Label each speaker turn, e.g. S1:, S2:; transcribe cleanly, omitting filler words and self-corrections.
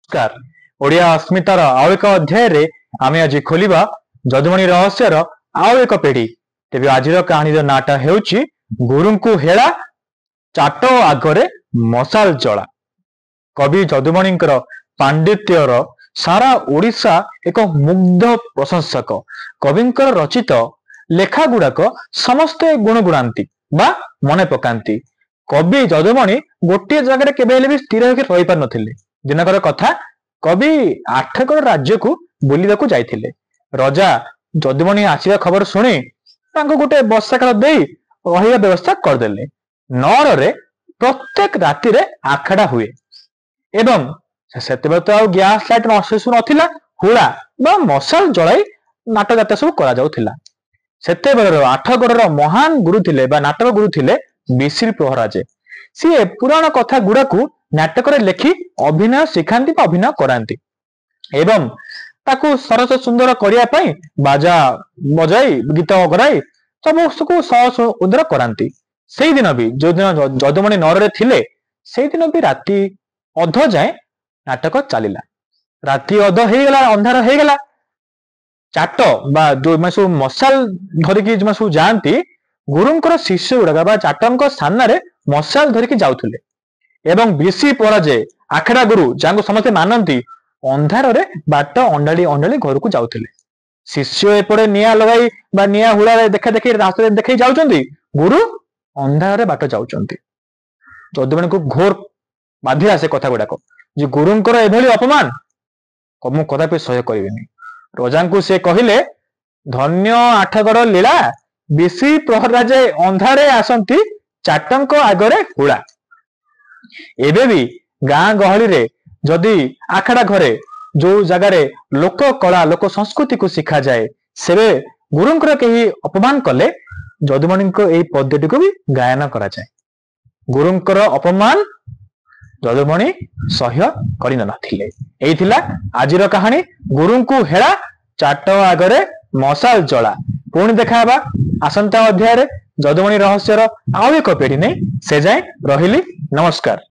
S1: नमस्कार ओडिया अस्मितार आउ एक अध्याय रे आमे आज खोलिबा जदुमणि रहस्यर आउ एक पीढ़ी। तेबे आज कहानी नाटा हेउची गुरुंकु हेला चाट आगरे मशाल जला। कवि जदुमणिंकर पांडित्यर सारा ओडिशा एक मुग्ध प्रशंसक। कविंकर रचित लेखा गुड़ाक समस्ते गुणगुणांती बा मने पकांती। कवि जदुमणि गोटे जगह केबे भी स्थिर होकर रही पार नथिले। दिनकर कथा कवि आठगड़ राज्य को बुलिबाकू जाइथिले। राजा जदुमणि आसीबा खबर सुनी तांको गोटे बसा काल देई रहिबा व्यवस्था करदेले। नौर रे प्रत्येक राति रे आखड़ा हुए एवं सेतेबे तो आउ गैस लाइट नसु नथिला। हुड़ा बा मशाल जलाई नाटक जात्रा सब करा जाउथिला। सेतेबेर आठगड़र महान गुरु थिले बा नाटक गुरु थिले बिसिर प्रहराजे। सी पुराण कथा गुड़ाकू नाटक लेखि अभिनय शिखांती अभिनय करांती एवं ताकू सरस सुंदर करिया पई बाजा बजाई गीत गराई सबको सहज उदर करांती। सेई दिन भी जो दिन जदुमणि नौर रे थिले सेई दिन भी राति अध जाए नाटक चलिला। राति अध हे गला अंधार हे गला। चाट बा जो मैं सब मशाल धरिकी जो सब जानती गुरुंकर शिष्य गुड़ाक बा चाटंक सामने रे मशाल धरिकी जाउथुले एवं बिसी पराजे आखड़ा गुरु जांको समस्त मानती अंधार रे बाट अंडाली अंडाली घर को जाउथुले। शिष्य एपड़े निया लगाई बा निया हुड़ा रे देखा देखी रास्ता देखै जाउचंती गुरु अंधार रे बाट जाउचंती। जदुमणि को घोर बाधिला से कथा गुड़ाक जे गुरुंकर एभली अपमान मु कदापि सह्य करिवेनी। राजांकु से कहिले धन्य आठगड़ लीला बिसी प्रहराजे अंधारे आसंती चाटंक आगरे हुड़ा। एबे भी गाँ गहली रे जदि आखड़ा घरे जो जगार लोक कला लोक संस्कृति को शिखा जाए सेबे गुरुंकर कहीं अपमान कले जदुमणि को पद्यटी को भी गायन करा जाए। गुरुंकर अपमान जदुमणि सह्य करि नथिले। एई थिला आजिर कहानी गुरुंकु हेला चाट आगरे मशाल जला। पुणी देखा हेबा आसंता अध्याय रे जदुमणि रहस्यर आउ एक पीढ़ी नहीं से जाए रहिली। नमस्कार।